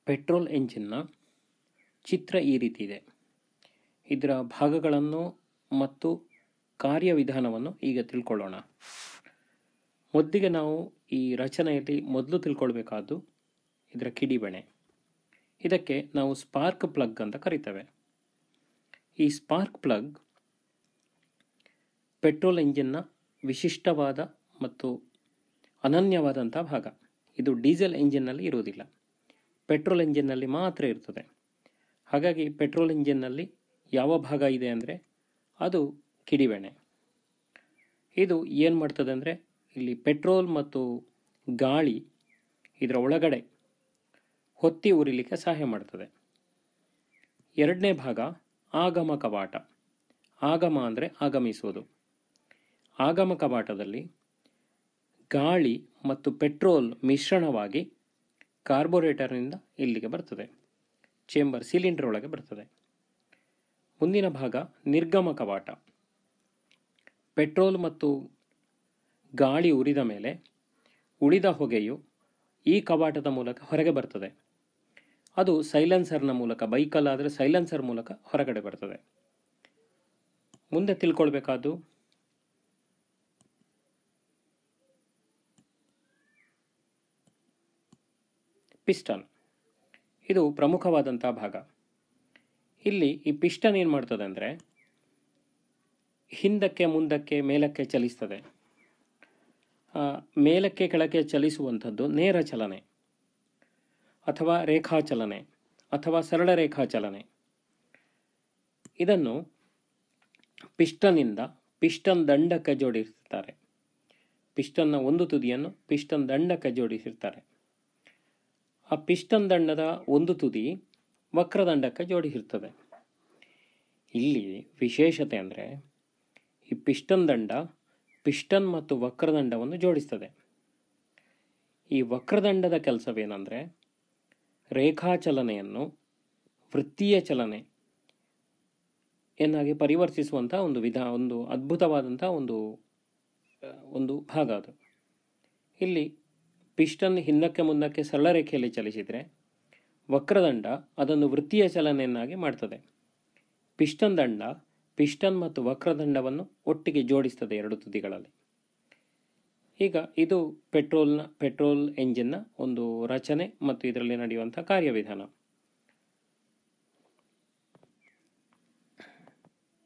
Petrol ಎಂಜಿನ್ನ ಚಿತ್ರ ಈ ರೀತಿ ಇದೆ. ಇದರ ಭಾಗಗಳನ್ನು ಮತ್ತು ಕಾರ್ಯವಿಧಾನವನ್ನು ಈಗ ತಿಳ್ಕೊಳ್ಳೋಣ. ಮೊದಲಿಗೆ ನಾವು ಈ ರಚನೆಯಲ್ಲಿ ಮೊದಲು ತಿಳ್ಕೊಳ್ಬೇಕಾದ್ದು ಇದರ ಕಿಡಿಬೆಣೆ. ಇದಕ್ಕೆ ನಾವು ಸ್ಪಾರ್ಕ್ ಪ್ಲಗ್ ಅಂತ ಕರಿತೇವೆ. ಈ ಸ್ಪಾರ್ಕ್ ಪ್ಲಗ್ ಪೆಟ್ರೋಲ್ ಎಂಜಿನ್ನ ವಿಶಿಷ್ಟವಾದ ಮತ್ತು ಅನನ್ಯವಾದಂಥ ಭಾಗ. ಇದು ಡೀಸೆಲ್ ಎಂಜಿನ್ನಲ್ಲಿ ಇರುವುದಿಲ್ಲ, ಪೆಟ್ರೋಲ್ ಎಂಜಿನ್ನಲ್ಲಿ ಮಾತ್ರ ಇರ್ತದೆ. ಹಾಗಾಗಿ ಪೆಟ್ರೋಲ್ ಎಂಜಿನ್ನಲ್ಲಿ ಯಾವ ಭಾಗ ಇದೆ ಅಂದರೆ ಅದು ಕಿಡಿಬೆಣೆ. ಇದು ಏನು ಮಾಡ್ತದೆ ಅಂದರೆ ಇಲ್ಲಿ ಪೆಟ್ರೋಲ್ ಮತ್ತು ಗಾಳಿ ಇದರ ಒಳಗಡೆ ಹೊತ್ತಿ ಉರಿಲಿಕ್ಕೆ ಸಹಾಯ ಮಾಡ್ತದೆ. ಎರಡನೇ ಭಾಗ ಆಗಮ ಕವಾಟ. ಆಗಮ ಅಂದರೆ ಆಗಮಿಸುವುದು. ಆಗಮ ಕವಾಟದಲ್ಲಿ ಗಾಳಿ ಮತ್ತು ಪೆಟ್ರೋಲ್ ಮಿಶ್ರಣವಾಗಿ ಕಾರ್ಬೋರೇಟರ್ನಿಂದ ಇಲ್ಲಿಗೆ ಬರ್ತದೆ, ಚೇಂಬರ್ ಸಿಲಿಂಡರ್ ಒಳಗೆ ಬರ್ತದೆ. ಮುಂದಿನ ಭಾಗ ನಿರ್ಗಮ ಕವಾಟ. ಪೆಟ್ರೋಲ್ ಮತ್ತು ಗಾಳಿ ಉರಿದ ಮೇಲೆ ಉಳಿದ ಹೊಗೆಯು ಈ ಕವಾಟದ ಮೂಲಕ ಹೊರಗೆ ಬರ್ತದೆ. ಅದು ಸೈಲೆನ್ಸರ್ನ ಮೂಲಕ, ಬೈಕಲ್ ಆದರೆ ಸೈಲೆನ್ಸರ್ ಮೂಲಕ ಹೊರಗಡೆ ಬರ್ತದೆ. ಮುಂದೆ ತಿಳ್ಕೊಳ್ಬೇಕಾದ್ದು ಪಿಸ್ಟನ್. ಇದು ಪ್ರಮುಖವಾದಂಥ ಭಾಗ. ಇಲ್ಲಿ ಈ ಪಿಸ್ಟನ್ ಏನು ಮಾಡ್ತದೆ ಅಂದರೆ ಹಿಂದಕ್ಕೆ ಮುಂದಕ್ಕೆ ಮೇಲಕ್ಕೆ ಚಲಿಸ್ತದೆ. ಮೇಲಕ್ಕೆ ಕೆಳಕ್ಕೆ ಚಲಿಸುವಂಥದ್ದು ನೇರ ಚಲನೆ ಅಥವಾ ರೇಖಾಚಲನೆ ಅಥವಾ ಸರಳ ರೇಖಾಚಲನೆ. ಇದನ್ನು ಪಿಸ್ಟನ್ನಿಂದ ಪಿಸ್ಟನ್ ದಂಡಕ್ಕೆ ಜೋಡಿಸಿರ್ತಾರೆ. ಪಿಸ್ಟನ್ನ ಒಂದು ತುದಿಯನ್ನು ಪಿಸ್ಟನ್ ದಂಡಕ್ಕೆ ಜೋಡಿಸಿರ್ತಾರೆ. ಆ ಪಿಸ್ಟನ್ ದಂಡದ ಒಂದು ತುದಿ ವಕ್ರದಂಡಕ್ಕೆ ಜೋಡಿಸಿರ್ತದೆ. ಇಲ್ಲಿ ವಿಶೇಷತೆ ಅಂದರೆ ಈ ಪಿಸ್ಟನ್ ದಂಡ ಪಿಸ್ಟನ್ ಮತ್ತು ವಕ್ರದಂಡವನ್ನು ಜೋಡಿಸ್ತದೆ. ಈ ವಕ್ರದಂಡದ ಕೆಲಸವೇನೆಂದರೆ ರೇಖಾಚಲನೆಯನ್ನು ವೃತ್ತೀಯ ಚಲನೆ ಎನ್ನಾಗಿ ಪರಿವರ್ತಿಸುವಂಥ ಒಂದು ಅದ್ಭುತವಾದಂಥ ಒಂದು ಭಾಗ ಅದು. ಇಲ್ಲಿ ಪಿಸ್ಟನ್ ಹಿಂದಕ್ಕೆ ಮುಂದಕ್ಕೆ ಸರಳ ರೇಖೆಯಲ್ಲಿ ಚಲಿಸಿದರೆ ವಕ್ರದಂಡ ಅದನ್ನು ವೃತ್ತೀಯ ಚಲನೆಯನ್ನಾಗಿ ಮಾಡ್ತದೆ. ಪಿಸ್ಟನ್ ದಂಡ ಪಿಸ್ಟನ್ ಮತ್ತು ವಕ್ರದಂಡವನ್ನು ಒಟ್ಟಿಗೆ ಜೋಡಿಸ್ತದೆ ಎರಡು ತುದಿಗಳಲ್ಲಿ. ಈಗ ಇದು ಪೆಟ್ರೋಲ್ ಎಂಜಿನ್ನ ಒಂದು ರಚನೆ ಮತ್ತು ಇದರಲ್ಲಿ ನಡೆಯುವಂಥ ಕಾರ್ಯವಿಧಾನ.